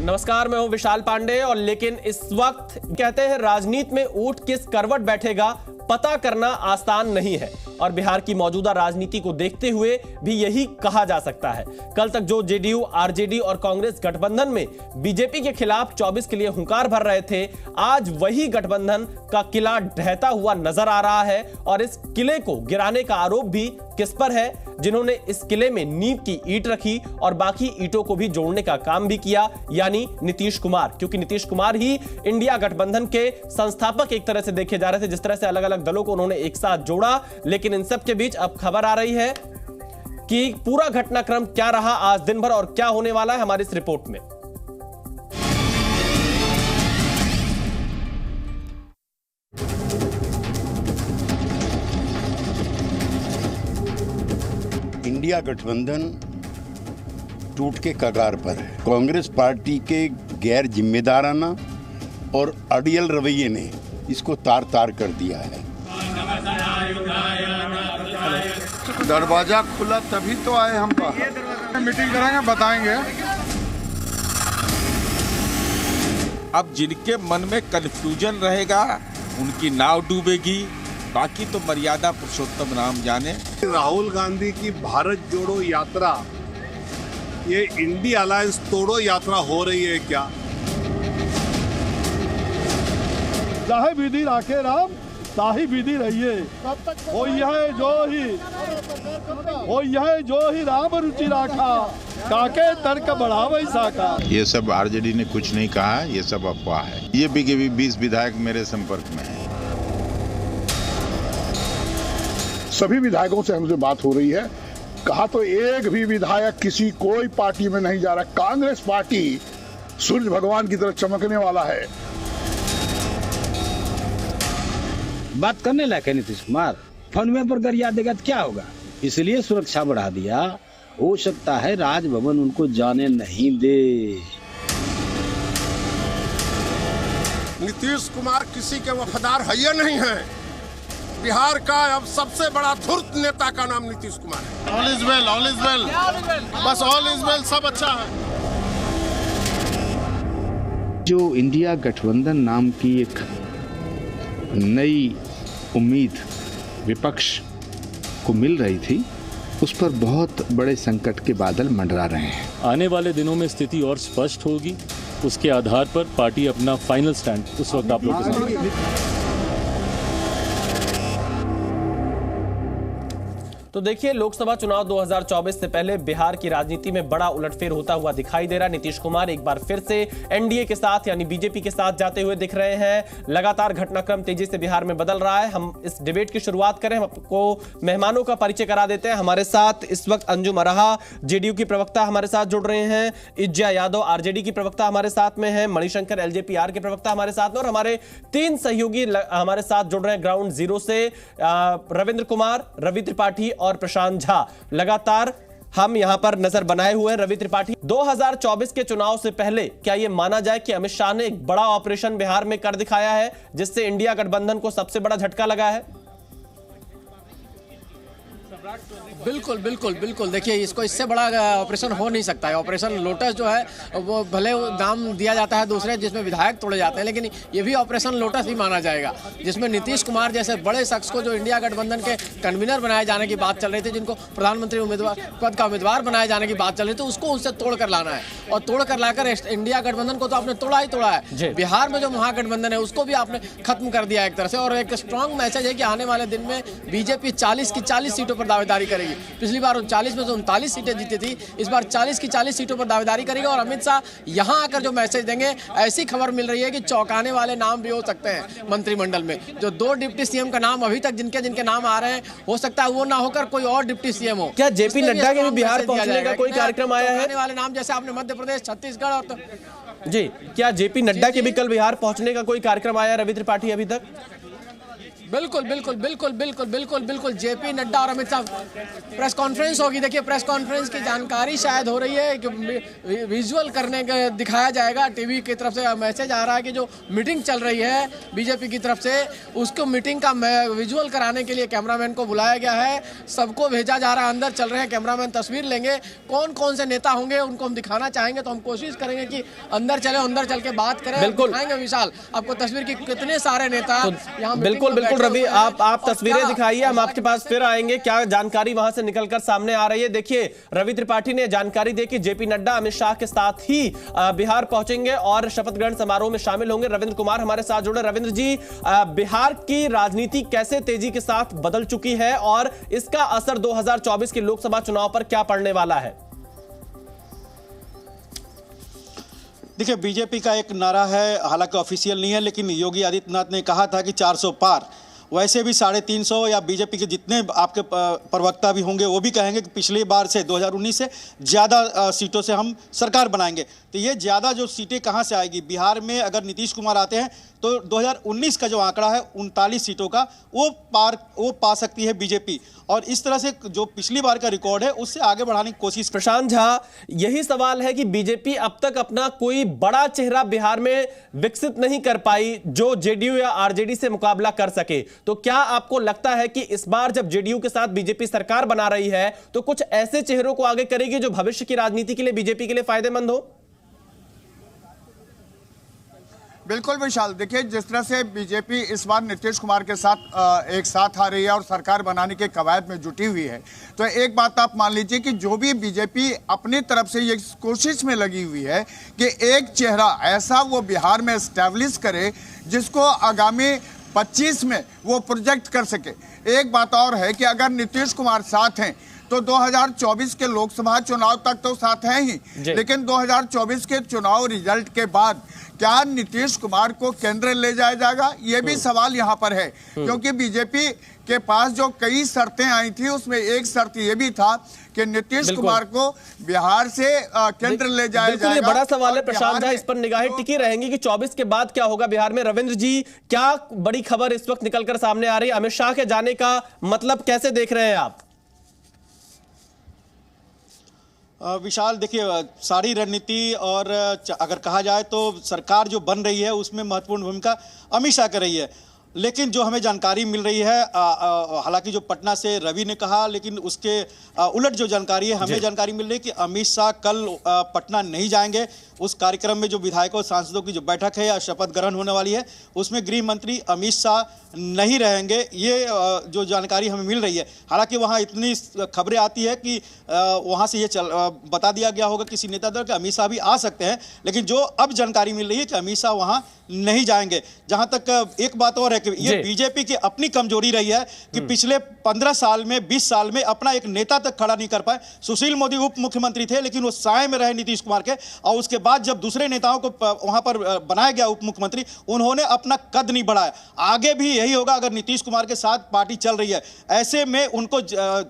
नमस्कार, मैं हूं विशाल पांडे। और लेकिन इस वक्त कहते हैं राजनीति में ऊंट किस करवट बैठेगा पता करना आसान नहीं है, और बिहार की मौजूदा राजनीति को देखते हुए भी यही कहा जा सकता है। कल तक जो जेडीयू, आरजेडी और कांग्रेस गठबंधन में बीजेपी के खिलाफ 24 के लिए हुंकार भर रहे थे, आज वही गठबंधन का किला ढहता हुआ नजर आ रहा है। और इस किले को गिराने का आरोप भी किस पर है? जिन्होंने इस किले में नींव की ईंट रखी और बाकी ईंटों को भी जोड़ने का काम भी किया, यानी नीतीश कुमार। क्योंकि नीतीश कुमार ही इंडिया गठबंधन के संस्थापक एक तरह से देखे जा रहे थे, जिस तरह से अलग अलग दलों को उन्होंने एक साथ जोड़ा। लेकिन इन सब के बीच अब खबर आ रही है कि पूरा घटनाक्रम क्या रहा आज दिन भर और क्या होने वाला है, हमारी इस रिपोर्ट में। इंडिया गठबंधन टूट के कगार पर है। कांग्रेस पार्टी के गैर जिम्मेदाराना और अड़ियल रवैये ने इसको तार तार कर दिया है। दरवाजा खुला तभी तो आए हम बाहर। मीटिंग कराएंगे, बताएंगे। अब जिनके मन में कन्फ्यूजन रहेगा उनकी नाव डूबेगी, बाकी तो मर्यादा पुरुषोत्तम राम जाने। राहुल गांधी की भारत जोड़ो यात्रा ये इंडिया अलायंस तोड़ो यात्रा हो रही है क्या? चाहे विधि राखे राम, ताही विधि रहिए। हो यह जो ही राम रुचि राखा, काके तर्क बढ़ावे साका। ये सब आरजेडी ने कुछ नहीं कहा, ये सब अफवाह है। ये भी 20 विधायक मेरे संपर्क में है। सभी विधायकों से हमसे बात हो रही है। कहा तो एक भी विधायक किसी कोई पार्टी में नहीं जा रहा। कांग्रेस पार्टी सूर्य भगवान की तरह चमकने वाला है। बात करने लायक है नीतीश कुमार। फोन में पर गरिया देगा तो क्या होगा? इसलिए सुरक्षा बढ़ा दिया। हो सकता है राजभवन उनको जाने नहीं दे। नीतीश कुमार किसी के वफादार है या नहीं है? बिहार का अब सबसे बड़ा धूर्त नेता का नाम नीतीश कुमार है। All is well, all is well, बस ऑल इज वेल, सब अच्छा है। जो इंडिया गठबंधन नाम की एक नई उम्मीद विपक्ष को मिल रही थी, उस पर बहुत बड़े संकट के बादल मंडरा रहे हैं। आने वाले दिनों में स्थिति और स्पष्ट होगी, उसके आधार पर पार्टी अपना फाइनल स्टैंड उस वक्त आप लोग के सामने। तो देखिए, लोकसभा चुनाव 2024 से पहले बिहार की राजनीति में बड़ा उलटफेर होता हुआ दिखाई दे रहा है। नीतीश कुमार एक बार फिर से एनडीए के साथ यानी बीजेपी के साथ जाते हुए दिख रहे हैं। लगातार घटनाक्रम तेजी से बिहार में बदल रहा है। हम इस डिबेट की शुरुआत करें, हम आपको मेहमानों का परिचय करा देते हैं। हमारे साथ इस वक्त अंजुम अरहा जेडीयू की प्रवक्ता हमारे साथ जुड़ रहे हैं, इज्जा यादव आरजेडी की प्रवक्ता हमारे साथ में है, मणिशंकर एलजेपीआर के प्रवक्ता हमारे साथ में, और हमारे 3 सहयोगी हमारे साथ जुड़ रहे हैं ग्राउंड जीरो से, रविंद्र कुमार, रवि त्रिपाठी और प्रशांत झा। लगातार हम यहां पर नजर बनाए हुए हैं। रवि त्रिपाठी, 2024 के चुनाव से पहले क्या यह माना जाए कि अमित शाह ने एक बड़ा ऑपरेशन बिहार में कर दिखाया है, जिससे इंडिया गठबंधन को सबसे बड़ा झटका लगा है? बिल्कुल बिल्कुल बिल्कुल। देखिए, इसको इससे बड़ा ऑपरेशन हो नहीं सकता है। ऑपरेशन लोटस जो है वो भले नाम दिया जाता है दूसरे जिसमें विधायक तोड़े जाते हैं, लेकिन ये भी ऑपरेशन लोटस ही माना जाएगा, जिसमें नीतीश कुमार जैसे बड़े शख्स को जो इंडिया गठबंधन के कन्वीनर बनाए जाने की बात चल रही थी, जिनको प्रधानमंत्री पद का उम्मीदवार बनाए जाने की बात चल रही थी, उसको उससे तोड़ कर लाना है। और तोड़ कर लाकर इंडिया गठबंधन को तो आपने तोड़ा ही तोड़ा है। बिहार में जो महागठबंधन है उसको भी आपने खत्म कर दिया एक तरह से। और एक स्ट्रांग मैसेज है कि आने वाले दिन में बीजेपी 40 की 40 सीटों पर दावेदारी करेगी। पिछली बार 39 में 39 सीटें जीती थी, इस बार 40 की 40 सीटों पर दावेदारी करेगा। और अमित शाह यहां आकर जो मैसेज देंगे, ऐसी खबर मिल रही है कि चौंकाने वाले नाम भी हो सकते हैं मंत्रिमंडल में। जो 2 डिप्टी सीएम का नाम अभी तक जिनके नाम आ रहे हैं, हो सकता है वो ना होकर कोई और डिप्टी सीएम हो। क्या जेपी नड्डा के भी बिहार पहुंचने का कोई कार्यक्रम आया है? आने वाले नाम जैसे आपने मध्य प्रदेश, छत्तीसगढ़ और जी, क्या जेपी नड्डा के भी कल बिहार पहुंचने का कोई कार्यक्रम आया रवि त्रिपाठी अभी तक? बिल्कुल बिल्कुल बिल्कुल बिल्कुल बिल्कुल बिल्कुल जेपी नड्डा और अमित शाह प्रेस कॉन्फ्रेंस होगी। देखिए प्रेस कॉन्फ्रेंस की जानकारी शायद हो रही है कि विजुअल करने का दिखाया जाएगा। टीवी की तरफ से मैसेज आ रहा है कि जो मीटिंग चल रही है बीजेपी की तरफ से, उसको मीटिंग का विजुअल कराने के लिए कैमरामैन को बुलाया गया है। सबको भेजा जा रहा है, अंदर चल रहे हैं कैमरामैन, तस्वीर लेंगे। कौन कौन से नेता होंगे उनको हम दिखाना चाहेंगे, तो हम कोशिश करेंगे कि अंदर चले, अंदर चल के बात करें। बिल्कुल दिखाएंगे विशाल आपको तस्वीर की कितने सारे नेता यहाँ। बिल्कुल बिल्कुल रवि, आप तस्वीरें दिखाइए, हम आपके पास फिर आएंगे। क्या जानकारी वहां से निकलकर सामने आ रही है? देखिए रवि त्रिपाठी ने जानकारी दी कि जेपी नड्डा अमित शाह के साथ ही बिहार पहुंचेंगे और शपथ ग्रहण समारोह में शामिल होंगे। रविंद्र कुमार हमारे साथ जुड़े। रविंद्र जी, बिहार की राजनीति कैसे तेजी के साथ बदल चुकी है और इसका असर 2024 के लोकसभा चुनाव पर क्या पड़ने वाला है? देखिए बीजेपी का एक नारा है, हालांकि ऑफिशियल नहीं है, लेकिन योगी आदित्यनाथ ने कहा था कि 400 पार। वैसे भी 350 या बीजेपी के जितने आपके प्रवक्ता भी होंगे वो भी कहेंगे कि पिछली बार से 2019 से ज़्यादा सीटों से हम सरकार बनाएंगे। तो ये ज़्यादा जो सीटें कहाँ से आएगी? बिहार में अगर नीतीश कुमार आते हैं तो 2019 का जो आंकड़ा है 39 सीटों का वो पा सकती है बीजेपी, और इस तरह से जो पिछली बार का रिकॉर्ड है उससे आगे बढ़ाने की कोशिश। प्रशांत झा, यही सवाल है कि बीजेपी अब तक अपना कोई बड़ा चेहरा बिहार में विकसित नहीं कर पाई जो जेडीयू या आरजेडी से मुकाबला कर सके। तो क्या आपको लगता है कि इस बार जब जेडीयू के साथ बीजेपी सरकार बना रही है तो कुछ ऐसे चेहरों को आगे करेगी जो भविष्य की राजनीति के लिए बीजेपी के लिए फायदेमंद हो? बिल्कुल विशाल, देखिए जिस तरह से बीजेपी इस बार नीतीश कुमार के साथ एक साथ आ रही है और सरकार बनाने के कवायद में जुटी हुई है, तो एक बात आप मान लीजिए कि जो भी बीजेपी अपनी तरफ से ये कोशिश में लगी हुई है कि एक चेहरा ऐसा वो बिहार में एस्टैब्लिश करे जिसको आगामी 25 में वो प्रोजेक्ट कर सके। एक बात और है कि अगर नीतीश कुमार साथ हैं तो 2024 के लोकसभा चुनाव तक तो साथ हैं ही, लेकिन 2024 के चुनाव रिजल्ट के बाद क्या नीतीश कुमार को केंद्र ले जाया जाएगा, ये भी सवाल यहाँ पर है। क्योंकि बीजेपी के पास जो कई शर्तें आई थी उसमें एक शर्त ये भी था कि नीतीश कुमार को बिहार से केंद्र ले जाया जाएगा। ये बड़ा सवाल है प्रशांत झा, इस पर निगाहें टिकी रहेंगी कि 24 के बाद क्या होगा बिहार में। रविंद्र जी, क्या बड़ी खबर इस वक्त निकलकर सामने आ रही है? अमित शाह के जाने का मतलब कैसे देख रहे हैं आप? विशाल, देखिए सारी रणनीति और अगर कहा जाए तो सरकार जो बन रही है उसमें महत्वपूर्ण भूमिका अमित शाह कर रही है। लेकिन जो हमें जानकारी मिल रही है, हालांकि जो पटना से रवि ने कहा, लेकिन उसके उलट जो जानकारी है हमें जानकारी मिल रही है कि अमित शाह कल पटना नहीं जाएंगे। उस कार्यक्रम में जो विधायकों सांसदों की जो बैठक है या शपथ ग्रहण होने वाली है उसमें गृह मंत्री अमित शाह नहीं रहेंगे, ये जो जानकारी हमें मिल रही है। हालांकि वहाँ इतनी खबरें आती है कि वहाँ से ये बता दिया गया होगा किसी नेता द्वारा कि अमित शाह भी आ सकते हैं, लेकिन जो अब जानकारी मिल रही है कि अमित शाह वहाँ नहीं जाएंगे। जहाँ तक एक बात और है कि ये बीजेपी की अपनी कमजोरी रही है कि पिछले 15 साल में 20 साल में अपना एक नेता तक खड़ा नहीं कर पाए। सुशील मोदी उप मुख्यमंत्री थे लेकिन वो साए में रहे नीतीश कुमार के, और उसके बाद जब दूसरे नेताओं को वहां पर बनाया गया उप मुख्यमंत्री, उन्होंने अपना कद नहीं बढ़ाया। आगे भी यही होगा अगर नीतीश कुमार के साथ पार्टी चल रही है। ऐसे में उनको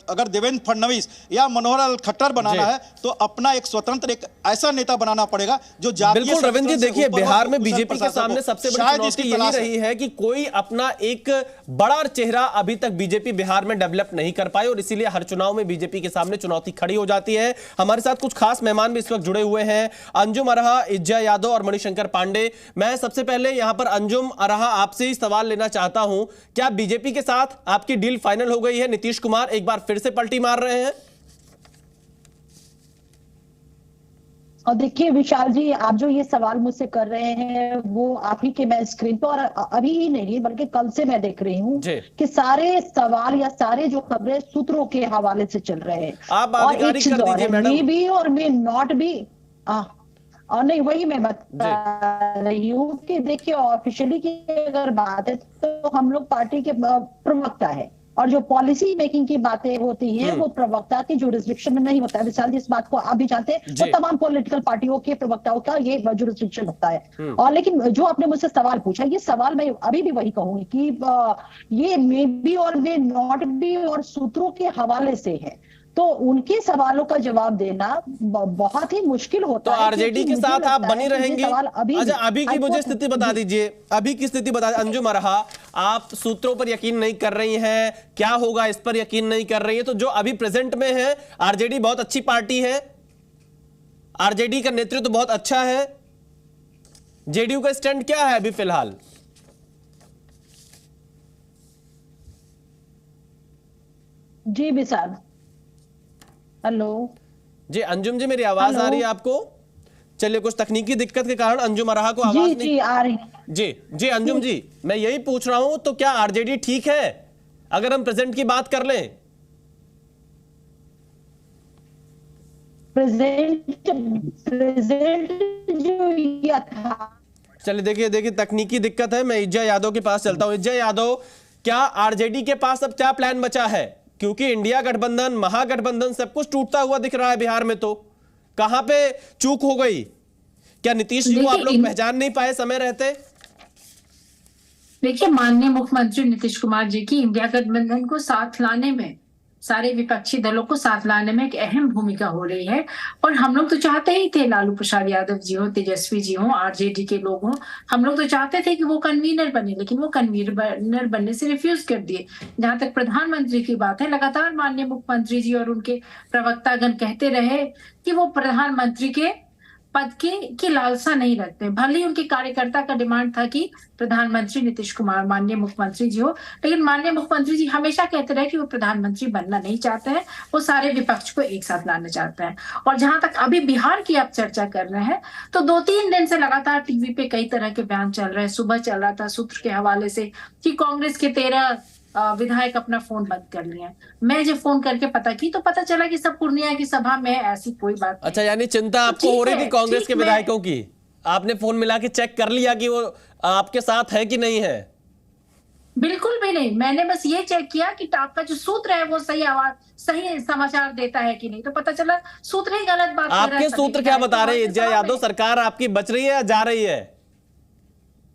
अगर देवेंद्र फडणवीस या मनोहर लाल खट्टर बनाना है तो अपना एक स्वतंत्र एक ऐसा नेता बनाना पड़ेगा जो बिल्कुल। रविंद्र जी, देखिए बिहार में बीजेपी के सामने सबसे बड़ी चुनौती यही रही है कि कोई अपना एक बड़ा चेहरा अभी तक बीजेपी बिहार में डेवलप नहीं कर पाई और इसीलिए हर चुनाव में बीजेपी के सामने चुनौती खड़ी हो जाती है। हमारे साथ कुछ खास मेहमान भी इस वक्त जुड़े हुए हैं, अंजुम अरहा, इज्जा यादव और मणिशंकर पांडे। मैं सबसे पहले यहां पर अंजुम अरहा आपसे ही सवाल लेना चाहता हूं, क्या बीजेपी के साथ आपकी डील फाइनल हो गई है? नीतीश कुमार एक बार फिर से पलटी मार रहे हैं? और देखिए विशाल जी, आप जो ये सवाल मुझसे कर रहे हैं वो आप ही के मैं स्क्रीन पर, और अभी ही नहीं बल्कि कल से मैं देख रही हूँ कि सारे सवाल या सारे जो खबरें सूत्रों के हवाले से चल रहे हैं। आप आधिकारिक कर दीजिए मैडम। मे बी और मे नॉट बी, और नहीं वही मैं बता रही हूँ कि देखिए ऑफिशियली की अगर बात है तो हम लोग पार्टी के प्रवक्ता है और जो पॉलिसी मेकिंग की बातें होती हैं वो प्रवक्ता की जुरिस्डिक्शन में नहीं होता है। विशाल जी, इस बात को आप भी जानते हैं, तो तमाम पॉलिटिकल पार्टियों के प्रवक्ताओं का ये जुरिस्डिक्शन होता है। और लेकिन जो आपने मुझसे सवाल पूछा, ये सवाल मैं अभी भी वही कहूंगी कि ये मे बी और मे नॉट बी और सूत्रों के हवाले से है। तो उनके सवालों का जवाब देना बहुत ही मुश्किल होता है। तो आरजेडी के साथ आप बनी रहेंगी? अच्छा, अभी की मुझे स्थिति बता दीजिए, अभी की स्थिति बता। अंजुम अरहा, आप सूत्रों पर यकीन नहीं कर रही हैं, क्या होगा इस पर यकीन नहीं कर रही है। तो जो अभी प्रेजेंट में है, आरजेडी बहुत अच्छी पार्टी है, आरजेडी का नेतृत्व बहुत अच्छा है, जेडीयू का स्टैंड क्या है अभी फिलहाल? जी विशाल, हेलो जी अंजुम जी, मेरी आवाज आ रही है आपको? चलिए, कुछ तकनीकी दिक्कत के कारण अंजुम अरहा को आवाज नहीं जी आ रही। जी अंजुम जी, मैं यही पूछ रहा हूं, तो क्या आरजेडी ठीक है अगर हम प्रेजेंट की बात कर लें? प्रेजेंट जो ये था। चलिए देखिए तकनीकी दिक्कत है, मैं इज्जा यादव के पास चलता हूं। इज्जा यादव, क्या आरजेडी के पास अब क्या प्लान बचा है? क्योंकि इंडिया गठबंधन, महागठबंधन सब कुछ टूटता हुआ दिख रहा है बिहार में, तो कहां पे चूक हो गई? क्या नीतीश जी को आप लोग पहचान नहीं पाए समय रहते? देखिए, माननीय मुख्यमंत्री नीतीश कुमार जी की इंडिया गठबंधन को साथ लाने में, सारे विपक्षी दलों को साथ लाने में एक अहम भूमिका हो रही है। और हम लोग तो चाहते ही थे लालू प्रसाद यादव जी हो, तेजस्वी जी हो, आरजेडी के लोग हों, हम लोग तो चाहते थे कि वो कन्वीनर बने, लेकिन वो कन्वीनर बनने से रिफ्यूज कर दिए। जहां तक प्रधानमंत्री की बात है, लगातार माननीय मुख्यमंत्री जी और उनके प्रवक्तागण कहते रहे कि वो प्रधानमंत्री के पद की लालसा नहीं रखते। भले ही उनके कार्यकर्ता का डिमांड था कि प्रधानमंत्री नीतीश कुमार माननीय मुख्यमंत्री जी हो, लेकिन माननीय मुख्यमंत्री जी हमेशा कहते रहे कि वो प्रधानमंत्री बनना नहीं चाहते हैं, वो सारे विपक्ष को एक साथ लाना चाहते हैं। और जहां तक अभी बिहार की आप चर्चा कर रहे हैं, तो 2-3 दिन से लगातार टीवी पे कई तरह के बयान चल रहे हैं। सुबह चल रहा था सूत्र के हवाले से कि कांग्रेस के 13 विधायक अपना फोन बंद कर लिए। मैं जब फोन करके पता की तो पता चला कि सब पूर्णिया की सभा में ऐसी कोई बात नहीं। अच्छा, यानी चिंता आपको हो रही थी कांग्रेस के विधायकों की? आपने फोन मिला के चेक कर लिया कि वो आपके साथ है कि नहीं है? बिल्कुल भी नहीं, मैंने बस ये चेक किया कि आपका जो सूत्र है वो सही समाचार देता है कि नहीं, तो पता चला सूत्र ही गलत बात कर रहा है। आपके सूत्र क्या बता रहे हैं इज्जा यादव? सरकार आपकी बच रही है या जा रही है?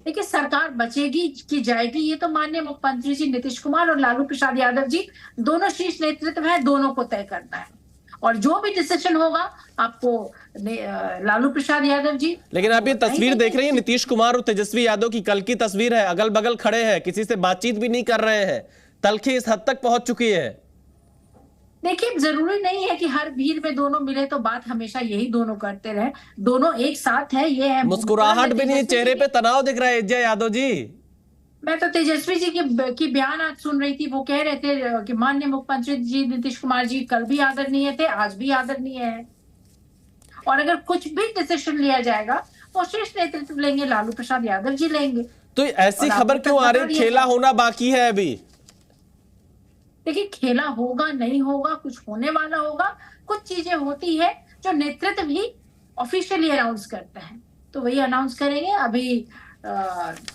देखिए, सरकार बचेगी कि जाएगी, ये तो माननीय मुख्यमंत्री जी नीतीश कुमार और लालू प्रसाद यादव जी दोनों शीर्ष नेतृत्व है, दोनों को तय करना है। और जो भी डिसीजन होगा आपको लालू प्रसाद यादव जी। लेकिन आप ये तस्वीर देख रही हैं, नीतीश कुमार और तेजस्वी यादव की कल की तस्वीर है, अगल बगल खड़े हैं, किसी से बातचीत भी नहीं कर रहे हैं, तलखी इस हद तक पहुंच चुकी है। देखिए, जरूरी नहीं है कि हर भीड़ में दोनों मिले तो बात हमेशा यही दोनों करते रहे, दोनों एक साथ है, ये है। मुस्कुराहट भी नहीं, चेहरे पे तनाव दिख रहा है इज्जा यादव जी। मैं तो तेजस्वी जी की बयान आज सुन रही थी, वो कह रहे थे कि माननीय मुख्यमंत्री जी नीतीश कुमार जी कल भी आदरणीय थे, आज भी आदरणीय है, और अगर कुछ भी डिसीजन लिया जाएगा तो शीर्ष नेतृत्व लेंगे, लालू प्रसाद यादव जी लेंगे। तो ऐसी खबर क्यों आ रही? खेला होना बाकी है अभी। देखिए, खेला होगा नहीं होगा, कुछ होने वाला होगा। कुछ चीजें होती है जो नेतृत्व भी ऑफिशियली अनाउंस करते हैं, तो वही अनाउंस करेंगे। अभी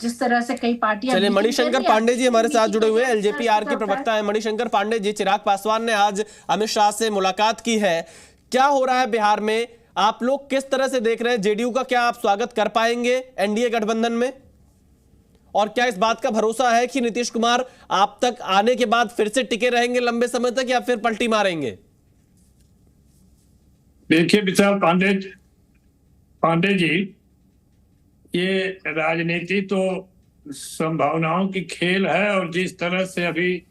जिस तरह से कई पार्टियां। चलिए, मणिशंकर पांडे जी हमारे साथ जुड़े हुए हैं, एलजेपीआर के प्रवक्ता हैं मणिशंकर पांडे जी। चिराग पासवान ने आज अमित शाह से मुलाकात की है, क्या हो रहा है बिहार में? आप लोग किस तरह से देख रहे हैं? जेडीयू का क्या आप स्वागत कर पाएंगे एनडीए गठबंधन में? और क्या इस बात का भरोसा है कि नीतीश कुमार आप तक आने के बाद फिर से टिके रहेंगे लंबे समय तक, या फिर पलटी मारेंगे? देखिए विशाल पांडे जी, ये राजनीति तो संभावनाओं की खेल है, और जिस तरह से अभी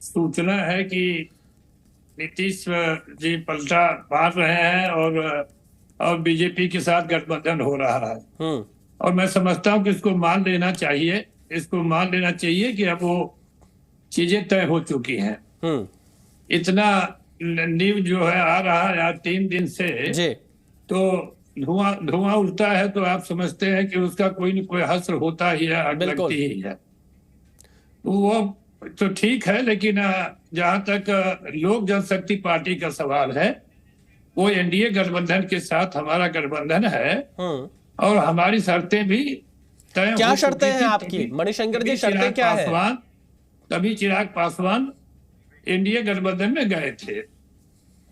सूचना है कि नीतीश जी पलटा मार रहे हैं और बीजेपी के साथ गठबंधन हो रहा है, और मैं समझता हूं कि इसको मान लेना चाहिए कि अब वो चीजें तय हो चुकी हैं। इतना न्यूज जो है आ रहा है आज 3 दिन से, तो धुआं उड़ता है, तो आप समझते हैं कि उसका कोई न कोई हश्र होता ही है, आग लगती ही है। वो तो ठीक है, लेकिन जहां तक लोक जनशक्ति पार्टी का सवाल है, वो एनडीए गठबंधन के साथ हमारा गठबंधन है, और हमारी शर्तें भी तय। क्या शर्तें हैं आपकी मणिशंकर जी? शर्तें क्या है? तभी चिराग पासवान एनडीए गठबंधन में गए थे,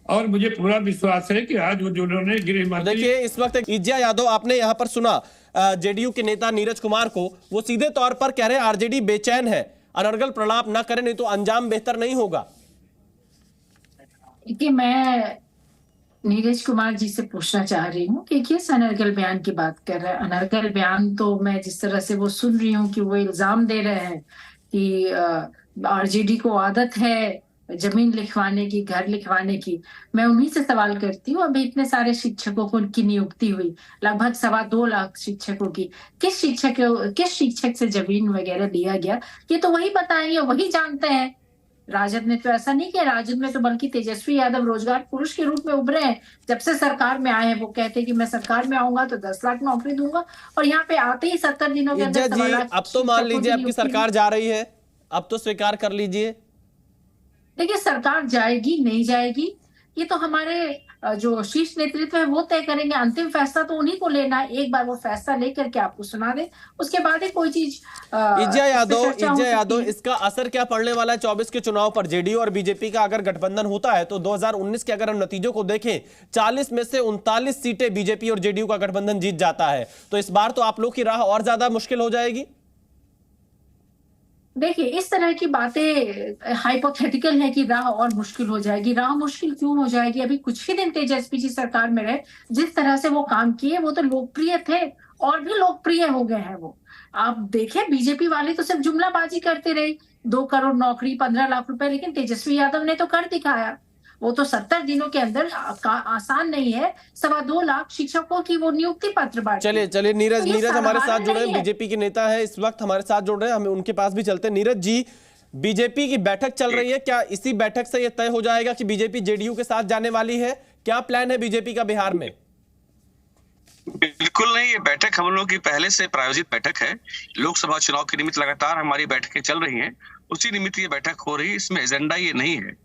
और मुझे पूरा विश्वास है कि आज वो जिन्होंने गृह मंत्री। देखिए, इस वक्त इज्जा यादव, आपने यहां पर सुना जेडीयू के नेता नीरज कुमार को, वो सीधे तौर पर कह रहे हैं आरजेडी बेचैन है, अनर्गल प्रलाप न करें नहीं तो अंजाम बेहतर नहीं होगा। कि मैं नीरज कुमार जी से पूछना चाह रही हूँ कि किस अनर्गल बयान की बात कर रहे हैं। अनर्गल बयान तो मैं जिस तरह से वो सुन रही हूँ कि वो इल्जाम दे रहे हैं कि आरजेडी को आदत है जमीन लिखवाने की, घर लिखवाने की। मैं उन्हीं से सवाल करती हूँ, अभी इतने सारे शिक्षकों को उनकी नियुक्ति हुई, लगभग 2.25 लाख शिक्षकों की, किस शिक्षक से जमीन वगैरह दिया गया, ये तो वही बताएंगे, वही जानते हैं। राजद ने तो ऐसा नहीं किया, राजद में तो बल्कि तेजस्वी यादव रोजगार पुरुष के रूप में उभरे हैं। जब से सरकार में आए हैं वो कहते हैं कि मैं सरकार में आऊंगा तो 10 लाख नौकरी दूंगा, और यहाँ पे आते ही 70 दिनों के अंदर 2.25 लाख। अब तो मान लीजिए आपकी सरकार जा रही है, अब तो स्वीकार कर लीजिए। देखिए, सरकार जाएगी नहीं जाएगी ये तो हमारे जो शीर्ष नेतृत्व है वो तय करेंगे। अंतिम फैसला तो उन्हीं को लेना है। एक बार वो फैसला लेकर के आपको सुना दे, उसके बाद ही कोई चीज। इज्जा यादव, इसका असर क्या पड़ने वाला है 24 के चुनाव पर? जेडीयू और बीजेपी का अगर गठबंधन होता है तो 2019 के अगर हम नतीजों को देखें, 40 में से 39 सीटें बीजेपी और जेडीयू का गठबंधन जीत जाता है, तो इस बार तो आप लोग की राह और ज्यादा मुश्किल हो जाएगी। देखिए, इस तरह की बातें हाइपोथेटिकल है कि राह और मुश्किल हो जाएगी। राह मुश्किल क्यों हो जाएगी? अभी कुछ ही दिन तेजस्वी जी सरकार में रहे, जिस तरह से वो काम किए वो तो लोकप्रिय थे, और भी लोकप्रिय हो गए हैं वो। आप देखें, बीजेपी वाले तो सिर्फ जुमलाबाजी करते रहे, 2 करोड़ नौकरी, 15 लाख रुपए, लेकिन तेजस्वी यादव ने तो कर दिखाया। वो तो 70 दिनों के अंदर आसान नहीं है 2.25 लाख शिक्षकों की वो नियुक्ति पत्र बांटना। चलिए नीरज हमारे साथ जुड़े हैं, बीजेपी के नेता है इस वक्त हमारे साथ जुड़ रहे हैं, हमें उनके पास भी चलते हैं। नीरज जी, बीजेपी की बैठक चल रही है, क्या इसी बैठक से यह तय हो जाएगा कि बीजेपी जेडीयू के साथ जाने वाली है? क्या प्लान है बीजेपी का बिहार में? बिल्कुल नहीं, ये बैठक हम लोगों की पहले से प्रायोजित बैठक है। लोकसभा चुनाव के निमित्त लगातार हमारी बैठकें चल रही हैं, उसी निमित्त ये बैठक हो रही है। इसमें एजेंडा ये नहीं है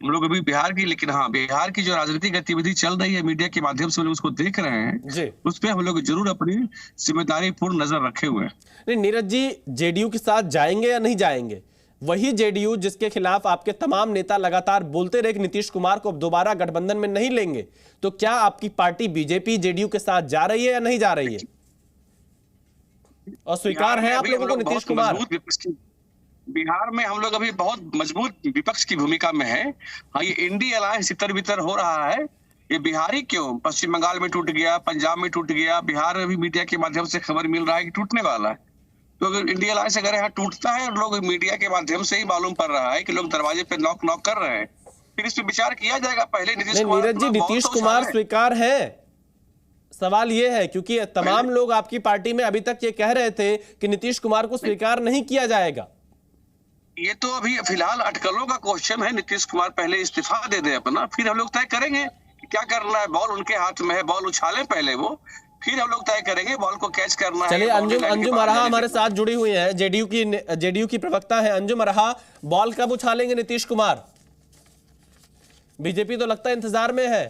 हम लोग अभी बिहार की, लेकिन हाँ, बिहार की जो राजनीतिक गतिविधि चल रही है मीडिया के माध्यम से हम लोग उसको देख रहे हैं, उस पर हम लोग जरूर अपनी जिम्मेदारी पूर्ण नजर रखे हुए हैं। नहीं नीरज जी, जेडीयू के साथ जाएंगे या नहीं जाएंगे? वही जेडीयू जिसके खिलाफ आपके तमाम नेता लगातार बोलते रहे कि नीतीश कुमार को अब दोबारा गठबंधन में नहीं लेंगे, तो क्या आपकी पार्टी बीजेपी जेडीयू के साथ जा रही है या नहीं जा रही है? और स्वीकार है आप लोगों को नीतीश कुमार? बिहार में हम लोग अभी बहुत मजबूत विपक्ष की भूमिका में है। हाँ, ये इंडी अलायंस इतर बितर हो रहा है, ये बिहारी क्यों? पश्चिम बंगाल में टूट गया, पंजाब में टूट गया, बिहार में भी मीडिया के माध्यम से खबर मिल रहा है कि टूटने वाला है। तो अगर इंडिया अलायंस अगर यहाँ टूटता है और लोग मीडिया के माध्यम से ही मालूम पड़ रहा है कि लोग दरवाजे पे नॉक कर रहे हैं, फिर इस पर विचार किया जाएगा। पहले नीतीश कुमार, नीरज जी, नीतीश कुमार स्वीकार है? सवाल ये है क्योंकि तमाम लोग आपकी पार्टी में अभी तक ये कह रहे थे कि नीतीश कुमार को स्वीकार नहीं किया जाएगा। ये तो अभी फिलहाल अटकलों का क्वेश्चन है। नीतीश कुमार पहले इस्तीफा दे दे अपना, फिर हम लोग तय करेंगे कि क्या करना है। बॉल उनके हाथ में है, बॉल उछाले पहले वो, फिर हम लोग तय करेंगे बॉल को कैच करना है। चलिए, अंजुम अरहा हमारे साथ जुड़ी हुई है, जेडीयू की प्रवक्ता है अंजुम अरहा। बॉल कब उछालेंगे नीतीश कुमार? बीजेपी तो लगता है इंतजार में है।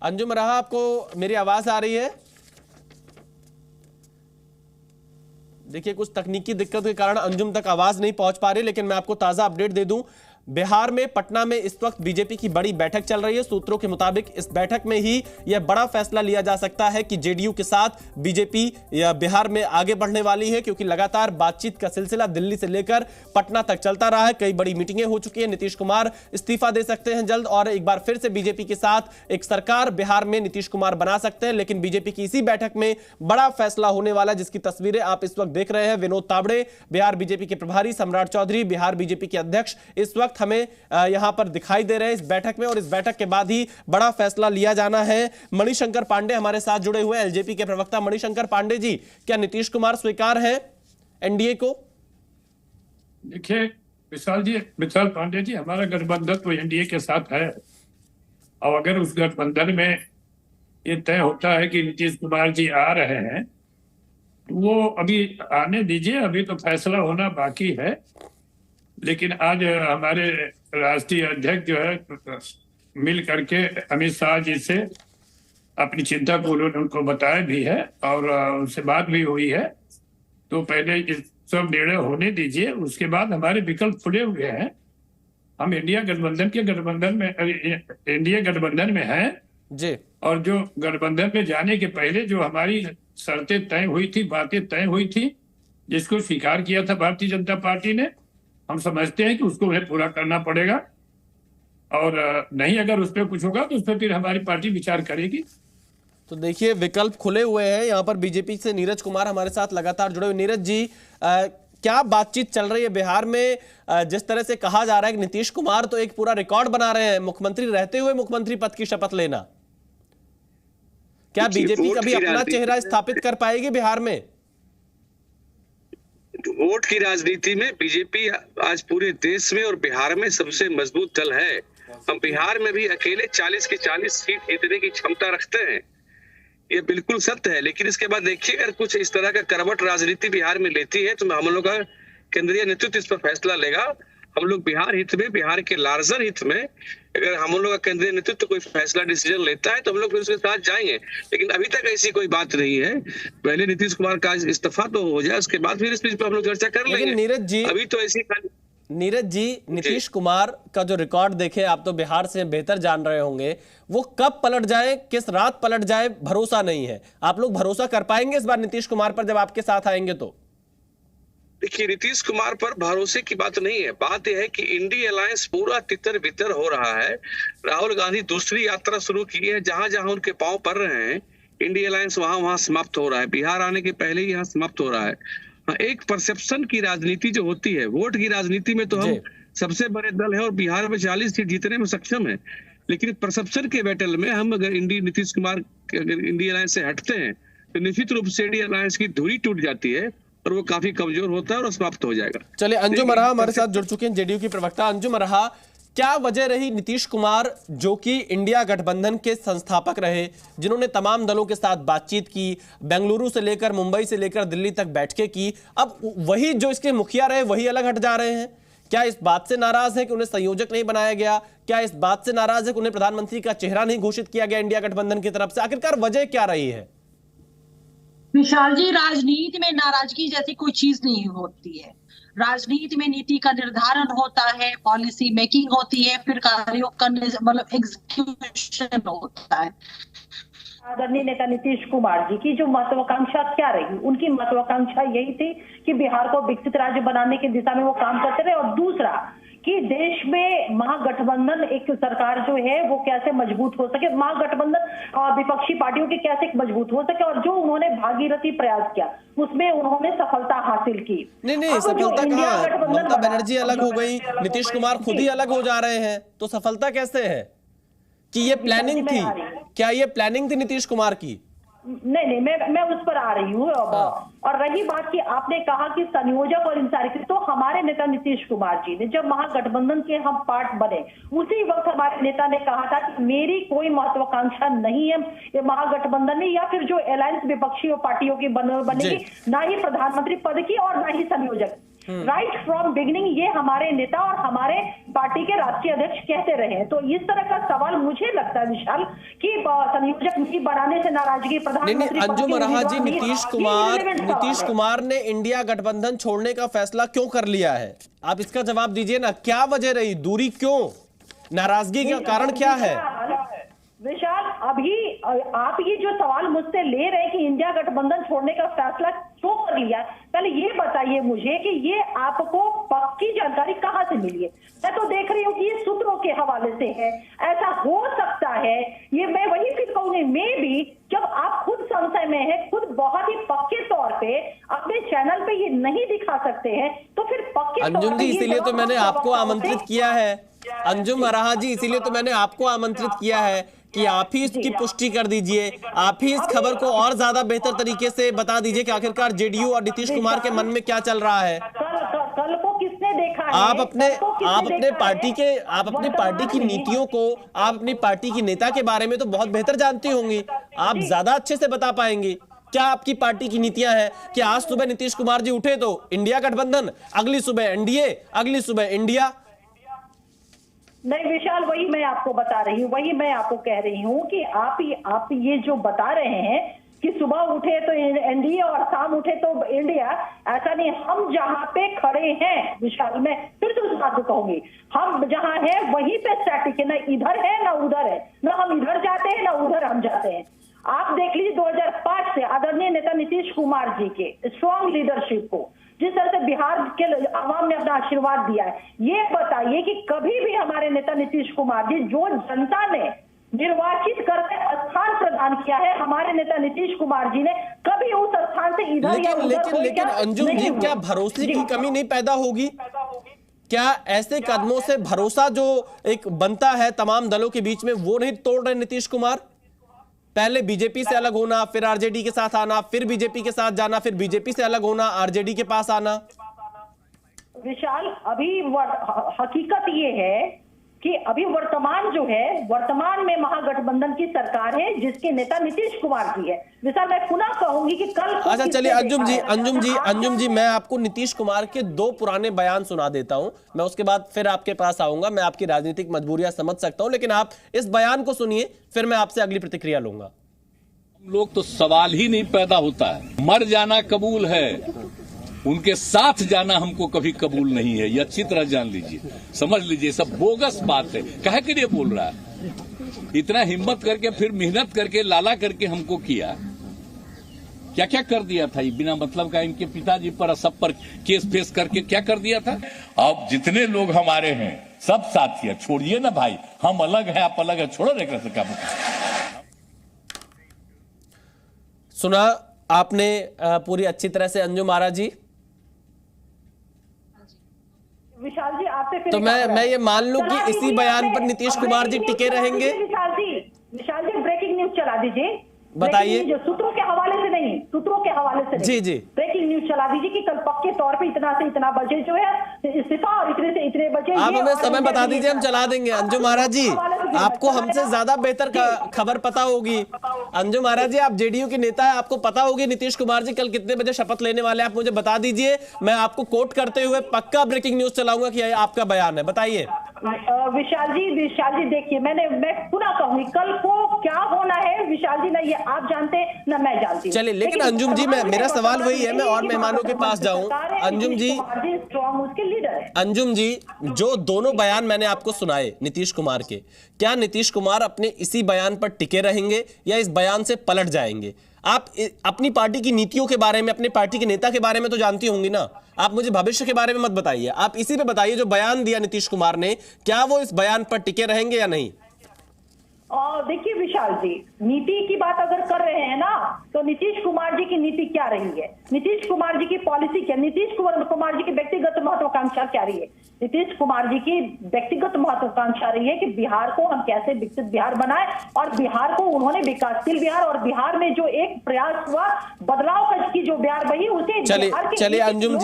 अंजुम अरहा, आपको मेरी आवाज आ रही है? देखिए, कुछ तकनीकी दिक्कत के कारण अंजुम तक आवाज नहीं पहुंच पा रही, लेकिन मैं आपको ताजा अपडेट दे दूं। बिहार में पटना में इस वक्त बीजेपी की बड़ी बैठक चल रही है। सूत्रों के मुताबिक इस बैठक में ही यह बड़ा फैसला लिया जा सकता है कि जेडीयू के साथ बीजेपी या बिहार में आगे बढ़ने वाली है, क्योंकि लगातार बातचीत का सिलसिला दिल्ली से लेकर पटना तक चलता रहा है। कई बड़ी मीटिंगें हो चुकी है। नीतीश कुमार इस्तीफा दे सकते हैं जल्द और एक बार फिर से बीजेपी के साथ एक सरकार बिहार में नीतीश कुमार बना सकते हैं। लेकिन बीजेपी की इसी बैठक में बड़ा फैसला होने वाला, जिसकी तस्वीरें आप इस वक्त देख रहे हैं। विनोद तावड़े, बिहार बीजेपी के प्रभारी, सम्राट चौधरी, बिहार बीजेपी के अध्यक्ष, इस वक्त हमें यहां पर दिखाई दे रहे हैं इस बैठक में, और इस बैठक के बाद ही बड़ा फैसला लिया जाना है। मणिशंकर पांडे हमारे साथ जुड़े हुए हैं, एलजेपी के प्रवक्ता। मणिशंकर पांडे जी, क्या नीतीश कुमार स्वीकार है एनडीए को? देखिए विशाल पांडे जी, हमारा गठबंधन तो एनडीए के साथ है, और अगर उस गठबंधन में ये तय होता है कि नीतीश कुमार जी आ रहे हैं, वो अभी आने दीजिए, अभी तो फैसला होना बाकी है। लेकिन आज हमारे राष्ट्रीय अध्यक्ष जो है मिल करके अमित शाह जी से अपनी चिंता को उनको बताया भी है, और उनसे बात भी हुई है। तो पहले इस सब निर्णय होने दीजिए, उसके बाद हमारे विकल्प खुले हुए हैं। हम एनडीए गठबंधन में हैं जी, और जो गठबंधन में जाने के पहले जो हमारी शर्तें तय हुई थी, बातें तय हुई थी, जिसको स्वीकार किया था भारतीय जनता पार्टी ने, हम समझते हैं कि उसको हमें पूरा करना पड़ेगा। और नहीं अगर उस पर कुछ होगा तो उस पर फिर हमारी पार्टी विचार करेगी। तो देखिए विकल्प खुले हुए हैं। यहाँ पर बीजेपी से नीरज कुमार हमारे साथ लगातार जुड़े हुए। नीरज जी, क्या बातचीत चल रही है बिहार में? जिस तरह से कहा जा रहा है कि नीतीश कुमार तो एक पूरा रिकॉर्ड बना रहे हैं, मुख्यमंत्री रहते हुए मुख्यमंत्री पद की शपथ लेना। क्या बीजेपी कभी अपना चेहरा स्थापित कर पाएगी बिहार में? वोट की राजनीति में बीजेपी आज पूरे देश में और बिहार में सबसे मजबूत दल है। हम बिहार में भी अकेले 40 की 40 सीट जीतने की क्षमता रखते हैं, ये बिल्कुल सत्य है। लेकिन इसके बाद देखिए, अगर कुछ इस तरह का करवट राजनीति बिहार में लेती है तो हम लोग का केंद्रीय नेतृत्व इस पर फैसला लेगा। हम लोग बिहार हित में, बिहार के लार्जर हित में, अगर हम लोग का केंद्रीय नेतृत्व कोई फैसला डिसीजन लेता है तो हम लोग फिर उसके साथ जाएंगे। लेकिन अभी तक ऐसी कोई बात नहीं है। पहले नीतीश कुमार का इस्तीफा तो हो जाए, उसके बाद फिर इस पर हम लोग चर्चा कर लेंगे। नीरज जी, अभी तो ऐसी नीरज जी, नीतीश कुमार का जो रिकॉर्ड देखे, आप तो बिहार से बेहतर जान रहे होंगे, वो कब पलट जाए, किस रात पलट जाए, भरोसा नहीं है। आप लोग भरोसा कर पाएंगे इस बार नीतीश कुमार पर जब आपके साथ आएंगे तो? देखिए, नीतीश कुमार पर भरोसे की बात नहीं है। बात यह है कि इंडी अलायंस पूरा तितर बितर हो रहा है। राहुल गांधी दूसरी यात्रा शुरू की है, जहां जहां उनके पांव पड़ रहे हैं इंडी अलायंस वहां समाप्त हो रहा है। बिहार आने के पहले ही यहाँ समाप्त हो रहा है। एक परसेप्शन की राजनीति जो होती है, वोट की राजनीति में तो हम सबसे बड़े दल है और बिहार में 40 सीट जीतने में सक्षम है। लेकिन परसेप्शन के बैटल में हम अगर नीतीश कुमार अगर इंडी अलायंस से हटते हैं तो निश्चित रूप से इंडी अलायंस की धुरी टूट जाती है और वो काफी कमजोर होता है और समाप्त हो जाएगा। चलिए, अंजुम अरहा हमारे साथ जुड़ चुके हैं, जेडीयू की प्रवक्ता। अंजुम अरहा, क्या वजह रही नीतीश कुमार, जो कि इंडिया गठबंधन के संस्थापक रहे, जिन्होंने तमाम दलों के साथ बातचीत की, बेंगलुरु से लेकर मुंबई से लेकर दिल्ली तक बैठकें की, अब वही जो इसके मुखिया रहे वही अलग हट जा रहे हैं? क्या इस बात से नाराज है कि उन्हें संयोजक नहीं बनाया गया? क्या इस बात से नाराज है कि उन्हें प्रधानमंत्री का चेहरा नहीं घोषित किया गया इंडिया गठबंधन की तरफ से? आखिरकार वजह क्या रही है? विशाल जी, राजनीति में नाराजगी जैसी कोई चीज नहीं होती है। राजनीति में नीति का निर्धारण होता है, पॉलिसी मेकिंग होती है, फिर कार्यों का मतलब एग्जीक्यूशन होता है। आदरणीय नेता नीतीश कुमार जी की जो महत्वाकांक्षा क्या रही, उनकी महत्वाकांक्षा यही थी कि बिहार को विकसित राज्य बनाने की दिशा में वो काम करते रहे, और दूसरा कि देश में महागठबंधन एक सरकार जो है वो कैसे मजबूत हो सके, महागठबंधन विपक्षी पार्टियों के कैसे मजबूत हो सके, और जो उन्होंने भागीरथी प्रयास किया उसमें उन्होंने सफलता हासिल की। नहीं, सफलता कहाँ? ममता बनर्जी अलग हो गई, नीतीश कुमार खुद ही अलग हो जा रहे हैं, तो सफलता कैसे है? कि ये प्लानिंग थी? क्या ये प्लानिंग थी नीतीश कुमार की? नहीं, मैं उस पर आ रही हूँ। और रही बात कि आपने कहा कि संयोजक और इन सारी, तो हमारे नेता नीतीश कुमार जी ने जब महागठबंधन के हम पार्ट बने, उसी वक्त हमारे नेता ने कहा था कि मेरी कोई महत्वाकांक्षा नहीं है ये महागठबंधन में, या फिर जो अलायंस विपक्षी पार्टियों की बनेगी, ना ही प्रधानमंत्री पद की और ना ही संयोजक। राइट फ्रॉम बिगिनिंग ये हमारे नेता और हमारे पार्टी के राष्ट्रीय अध्यक्ष कहते रहे हैं। तो इस तरह का सवाल मुझे लगता है विशाल कि संयोजक नीति बनाने से नाराजगी प्रधानमंत्री। अंजुम अरहा जी, नीतीश कुमार ने इंडिया गठबंधन छोड़ने का फैसला क्यों कर लिया है? आप इसका जवाब दीजिए ना। क्या वजह रही, दूरी क्यों, नाराजगी का कारण क्या है? विशाल, अभी आप ये जो सवाल मुझसे ले रहे हैं कि इंडिया गठबंधन छोड़ने का फैसला क्यों कर लिया, पहले ये बताइए मुझे कि ये आपको पक्की जानकारी कहाँ से मिली है? मैं तो देख रही हूँ कि ये सूत्रों के हवाले से है। ऐसा हो सकता है, ये मैं वही फिर कहूंगी, मे भी जब आप खुद संशय में है, खुद बहुत ही पक्के तौर पे अपने चैनल पे ये नहीं दिखा सकते हैं, तो फिर पक्के अंजुम जी, इसीलिए तो मैंने आपको आमंत्रित किया है। अंजुम अरहा जी, इसीलिए तो मैंने आपको आमंत्रित किया है कि आप ही इसकी पुष्टि कर दीजिए, आप ही इस खबर को और ज्यादा बेहतर तरीके से बता दीजिए कि आखिरकार जेडीयू और नीतीश कुमार के मन में क्या चल रहा है। कल को किसने देखा है? आप अपने पार्टी की नीतियों को, आप अपनी पार्टी की नेता के बारे में तो बहुत बेहतर जानती होंगी, आप ज्यादा अच्छे से बता पाएंगी। क्या आपकी पार्टी की नीतियां हैं कि आज सुबह नीतीश कुमार जी उठे तो इंडिया गठबंधन, अगली सुबह एनडीए, अगली सुबह इंडिया? नहीं विशाल, वही मैं आपको बता रही हूँ, वही मैं आपको कह रही हूँ कि आप ये जो बता रहे हैं कि सुबह उठे तो एनडीए और शाम उठे तो इंडिया, ऐसा नहीं। हम जहां पे खड़े हैं विशाल, मैं फिर से उस बात को कहूंगी, हम जहां हैं वहीं पे स्टैटिक है, ना इधर है ना उधर है, ना हम इधर जाते हैं ना उधर हम जाते हैं। आप देख लीजिए 2005 से आदरणीय नेता नीतीश कुमार जी के स्ट्रॉन्ग लीडरशिप को, जिस तरह से बिहार के आवाम ने अपना आशीर्वाद दिया है, ये बताइए कि कभी भी हमारे नेता नीतीश कुमार जी, जो जनता ने निर्वाचित करके स्थान प्रदान किया है, हमारे नेता नीतीश कुमार जी ने कभी उस स्थान से इधर या उधर लेकिन अंजुम जी, क्या भरोसे की कमी नहीं पैदा होगी? क्या ऐसे कदमों से भरोसा जो एक बनता है तमाम दलों के बीच में, वो नहीं तोड़ रहे नीतीश कुमार? पहले बीजेपी से अलग होना, फिर आरजेडी के साथ आना, फिर बीजेपी के साथ जाना, फिर बीजेपी से अलग होना, आरजेडी के पास आना। विशाल, अभी हकीकत ये है कि अभी वर्तमान में महागठबंधन की सरकार है, जिसके नेता नीतीश कुमार जी है। विशाल, मैं पुनः कहूंगी कि कल, अच्छा चलिए अंजुम जी, मैं आपको नीतीश कुमार के 2 पुराने बयान सुना देता हूं, मैं उसके बाद फिर आपके पास आऊंगा। मैं आपकी राजनीतिक मजबूरियां समझ सकता हूं, लेकिन आप इस बयान को सुनिए, फिर मैं आपसे अगली प्रतिक्रिया लूंगा। हम लोग तो सवाल ही नहीं पैदा होता है, मर जाना कबूल है, उनके साथ जाना हमको कभी कबूल नहीं है। ये अच्छी तरह जान लीजिए, समझ लीजिए, सब बोगस बात है। काहे के लिए बोल रहा है? इतना हिम्मत करके, फिर मेहनत करके, लाला करके हमको किया, क्या क्या कर दिया था? बिना मतलब का इनके पिताजी पर, सब पर केस फेस करके क्या कर दिया था? अब जितने लोग हमारे हैं सब साथी है, छोड़िए ना भाई, हम अलग हैं आप अलग है, छोड़ो रे कैसे क्या। सुना आपने पूरी अच्छी तरह से अंजुम आरा जी। विशाल जी, आपसे फिर तो मैं ये मान लूं कि इसी बयान पर नीतीश कुमार जी टिके रहेंगे? विशाल जी ब्रेकिंग न्यूज चला दीजिए, बताइए। सूत्रों के हवाले से नहीं, जी ब्रेकिंग न्यूज चला दीजिए कि कल पक्के तौर पे इतना से इतना बजे जो है इस्तीफा, और इतने से इतने बजे। आप हमें समय बता दीजिए, हम चला देंगे। अंजुम आरा जी, आपको हमसे ज्यादा बेहतर खबर पता होगी। अंजुम आरा जी, आप जेडीयू के नेता है, आपको पता होगी नीतीश कुमार जी कल कितने बजे शपथ लेने वाले हैं, आप मुझे बता दीजिए। मैं आपको कोट करते हुए पक्का ब्रेकिंग न्यूज चलाऊंगा कि आपका बयान है, बताइए। विशाल जी देखिए, मैं पुनः कहूंगी, कल को क्या होना है विशाल जी, ना ये आप जानते ना मैं जानती हूँ। चलिए, लेकिन अंजुम जी, मेरा सवाल वही है, मैं और मेहमानों के पास जाऊं। अंजुम जी, उसके लीडर है। अंजुम जी, जो दोनों बयान मैंने आपको सुनाए नीतीश कुमार के, क्या नीतीश कुमार अपने इसी बयान पर टिके रहेंगे या इस बयान से पलट जाएंगे? आप अपनी पार्टी की नीतियों के बारे में, अपने पार्टी के नेता के बारे में तो जानती होंगी ना, आप मुझे भविष्य के बारे में मत बताइए, आप इसी पे बताइए जो बयान दिया नीतीश कुमार ने, क्या वो इस बयान पर टिके रहेंगे या नहीं? देखिए विशाल जी, नीति की बात अगर कर रहे हैं ना, तो नीतीश कुमार जी की नीति क्या रही है, नीतीश कुमार जी की पॉलिसी क्या, नीतीश कुमार जी की व्यक्तिगत महत्वाकांक्षा क्या रही है? नीतीश कुमार जी की व्यक्तिगत महत्वाकांक्षा रही है कि बिहार को हम कैसे विकसित बिहार बनाए, और बिहार को उन्होंने विकासशील बिहार, और बिहार में जो एक प्रयास हुआ बदलाव की जो बिहार वही, उसे चलिए अंजुम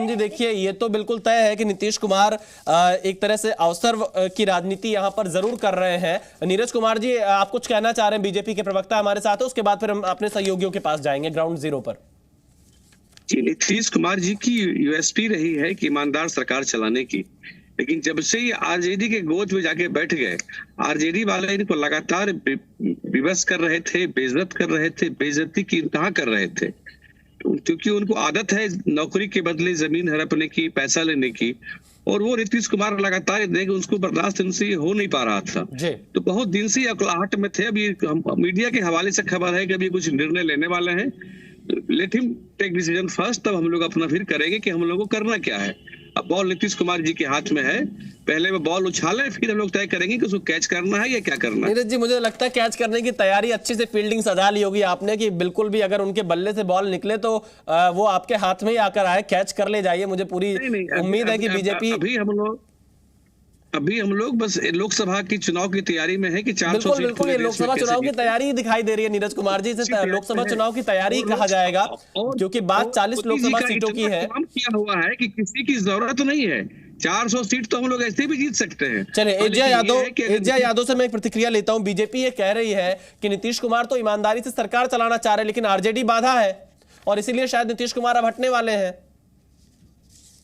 जी देखिए, ये तो बिल्कुल तय है कि नीतीश कुमार एक तरह से अवसर की राजनीति यहां पर जरूर कर रहे हैं। नीरज कुमार जी, आप कुछ कहना चाह रहे हैं? बीजेपी के प्रवक्ता हमारे साथ है, उसके बाद फिर हम अपने सहयोगियों के पास जाएंगे ग्राउंड जीरो पर। जी, नीतीश कुमार जी की यूएसपी रही है कि ईमानदार सरकार चलाने की, लेकिन जब से ये आरजेडी के गोद में जाके बैठ गए, आरजेडी वाले इनको लगातार विवश कर रहे थे, बेइज्जत कर रहे थे, बेइज्जती की इंतहा कर रहे थे, क्योंकि उनको आदत है नौकरी के बदले जमीन हड़पने की, पैसा लेने की, और वो नीतीश कुमार लगातार देंगे, उसको बर्दाश्त उनसे हो नहीं पा रहा था। तो बहुत दिन से अकलाहट में थे। अभी मीडिया के हवाले से खबर है कि अभी कुछ निर्णय लेने वाले हैं, let him take decision first, तब हम लोग अपना फिर करेंगे कि हम लोग को करना क्या है। अब बॉल नीतीश कुमार जी के हाथ में है, पहले वो बॉल उछाले, फिर हम लोग तय करेंगे कि उसको कैच करना है या क्या करना है। नीरज जी, मुझे लगता है कैच करने की तैयारी अच्छी से फील्डिंग सजा ली होगी आपने, कि बिल्कुल भी अगर उनके बल्ले से बॉल निकले तो वो आपके हाथ में ही आकर आए, कैच कर ले जाइए। मुझे पूरी उम्मीद है कि बीजेपी, अभी हम लोग बस लोकसभा की चुनाव की तैयारी में है कि 400 सीट, बिल्कुल ये लोकसभा चुनाव की तैयारी ही दिखाई दे रही है नीरज कुमार जी। इसे लोकसभा चुनाव की तैयारी कहा जाएगा, क्योंकि बात 40 लोकसभा सीटों की है। किया हुआ है कि किसी की जरूरत नहीं है, 400 सीट तो हम लोग ऐसे भी जीत सकते हैं। चलिए, एजा यादव से मैं एक प्रतिक्रिया लेता हूं। बीजेपी ये कह रही है कि नीतीश कुमार तो ईमानदारी से सरकार चलाना चाह रहे हैं, लेकिन आरजेडी बाधा है, और इसीलिए शायद नीतीश कुमार अब हटने वाले हैं।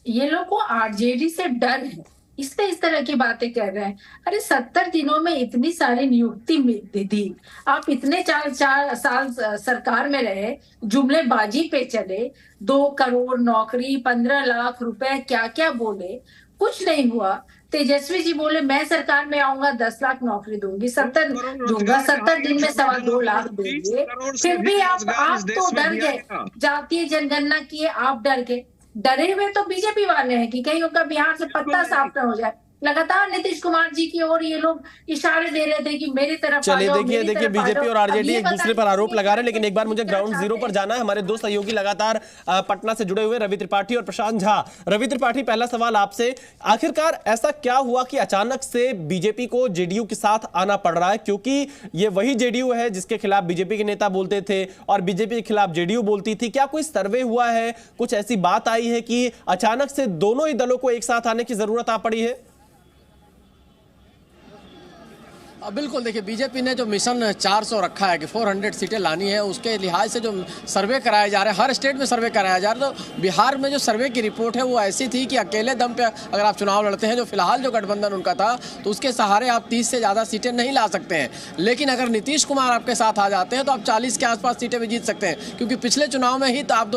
ये लोग को आरजेडी से डर है, इसलिए इस तरह की बातें कर रहे हैं। अरे 70 दिनों में इतनी सारी नियुक्ति दी, आप इतने 4 साल सरकार में रहे, जुमलेबाजी पे चले, 2 करोड़ नौकरी, 15 लाख रुपए, क्या क्या बोले, कुछ नहीं हुआ। तेजस्वी जी बोले मैं सरकार में आऊंगा 10 लाख नौकरी दूंगी, 70 दूंगा, 70 दिन में 2.25 लाख देंगे। फिर भी आप तो डर गए, जातीय जनगणना किए, आप डरे हुए तो बीजेपी वाले हैं कि कहीं उनका बिहार से पत्ता साफ न हो जाए। लगातार नीतीश कुमार जी की ओर ये लोग इशारे दे रहे थे कि मेरी तरफ चलिए देखिए बीजेपी और आरजेडी एक दूसरे पर आरोप लगा रहे हैं, लेकिन एक बार मुझे ग्राउंड जीरो पर जाना है। हमारे दो सहयोगी लगातार पटना से जुड़े हुए रवि त्रिपाठी और प्रशांत झा। रवि त्रिपाठी, पहला सवाल आपसे, आखिरकार ऐसा क्या हुआ कि अचानक से बीजेपी को जेडीयू के साथ आना पड़ रहा है? क्योंकि ये वही जेडीयू है जिसके खिलाफ बीजेपी के नेता बोलते थे और बीजेपी के खिलाफ जेडीयू बोलती थी। क्या कोई सर्वे हुआ है, कुछ ऐसी बात आई है कि अचानक से दोनों ही दलों को एक साथ आने की जरूरत आ पड़ी है? बिल्कुल, देखिए बीजेपी ने जो मिशन 400 रखा है कि 400 सीटें लानी है, उसके लिहाज से जो सर्वे कराए जा रहे हैं, हर स्टेट में सर्वे कराया जा रहा है। तो बिहार में जो सर्वे की रिपोर्ट है वो ऐसी थी कि अकेले दम पे अगर आप चुनाव लड़ते हैं, जो फिलहाल जो गठबंधन उनका था, तो उसके सहारे आप 30 से ज़्यादा सीटें नहीं ला सकते हैं। लेकिन अगर नीतीश कुमार आपके साथ आ जाते हैं तो आप 40 के आसपास सीटें भी जीत सकते हैं, क्योंकि पिछले चुनाव में ही तो आप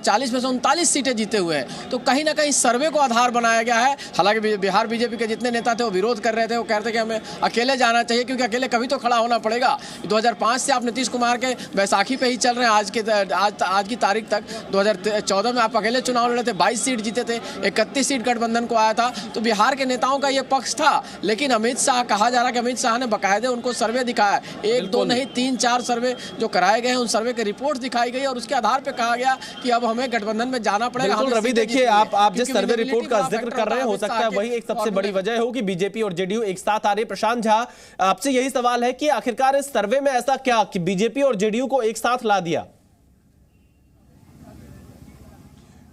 40 में से 39 सीटें जीते हुए हैं। तो कहीं ना कहीं सर्वे को आधार बनाया गया है। हालांकि बिहार बीजेपी के जितने नेता थे वो विरोध कर रहे थे, वो कह रहे थे कि हमें अकेले जाना चाहिए, क्योंकि अकेले कभी तो खड़ा होना पड़ेगा। 2005 से आप नीतीश कुमार के बैसाखी पे ही चल रहे हैं, आज की तारीख तक। 2014 में आप अकेले चुनाव लड़े थे, 22 सीट जीते थे, 31 सीट गठबंधन को आया था। तो बिहार के नेताओं का ये पक्ष था। लेकिन अमित शाह, कहा जा रहा है कि अमित शाह ने बाकायदे उनको सर्वे दिखाया, 1 2 नहीं 3 4 सर्वे जो कराए गए हैं, उन सर्वे की रिपोर्ट दिखाई गई और उसके आधार पर कहा गया कि अब हमें गठबंधन में जाना पड़ेगा। रवि, देखिए आप जिस सर्वे रिपोर्ट का जिक्र कर रहे हैं, हो सकता है वही एक सबसे बड़ी वजह हो कि बीजेपी और जेडीयू एक साथ आ रही है। प्रशांत झा, आपसे यही सवाल है कि आखिरकार इस सर्वे में ऐसा क्या कि बीजेपी और जेडीयू को एक साथ ला दिया?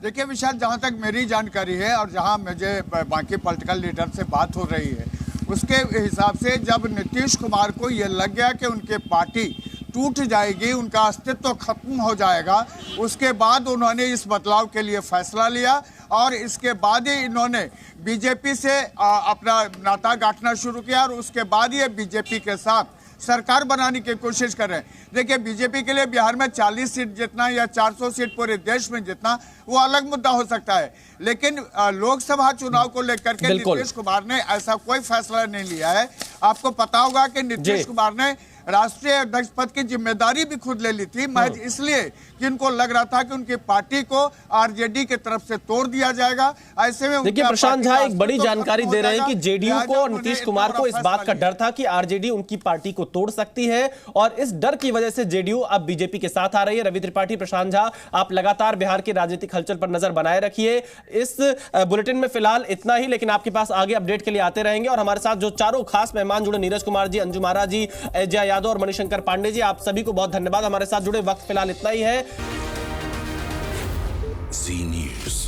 देखिए विशाल, जहां तक मेरी जानकारी है और जहां मुझे बाकी पॉलिटिकल लीडर से बात हो रही है, उसके हिसाब से जब नीतीश कुमार को यह लग गया कि उनके पार्टी टूट जाएगी, उनका अस्तित्व खत्म हो जाएगा, उसके बाद उन्होंने इस बदलाव के लिए फैसला लिया और इसके बाद ही इन्होंने बीजेपी से अपना नाता गांठना शुरू किया और उसके बाद ये बीजेपी के साथ सरकार बनाने की कोशिश कर रहे हैं। देखिए बीजेपी के लिए बिहार में 40 सीट जितना या 400 सीट पूरे देश में जितना, वो अलग मुद्दा हो सकता है, लेकिन लोकसभा चुनाव को लेकर के नीतीश कुमार ने ऐसा कोई फैसला नहीं लिया है। आपको पता होगा कि नीतीश कुमार ने राष्ट्रीय अध्यक्ष पद की जिम्मेदारी भी खुद ले ली थी, महज इसलिए कि उनको लग रहा था कि उनकी पार्टी को आरजेडी की तरफ से तोड़ दिया जाएगा। ऐसे में देखिए प्रशांत झा एक बड़ी जानकारी दे रहे हैं कि जेडीयू को और नीतीश कुमार को इस बात का डर था कि आरजेडी उनकी पार्टी को तोड़ सकती है और इस डर की वजह से जेडीयू अब बीजेपी के साथ आ रही है। रवि त्रिपाठी, प्रशांत झा, आप लगातार बिहार की राजनीतिक हलचल पर नजर बनाए रखिए। इस बुलेटिन में फिलहाल इतना ही, लेकिन आपके पास आगे अपडेट के लिए आते रहेंगे और हमारे साथ जो चारों खास मेहमान जुड़े, नीरज कुमार जी, अंजुम आरा जी, एजाज यादव और मणिशंकर पांडे जी, आप सभी को बहुत धन्यवाद हमारे साथ जुड़े। वक्त फिलहाल इतना ही है। जी न्यूज़।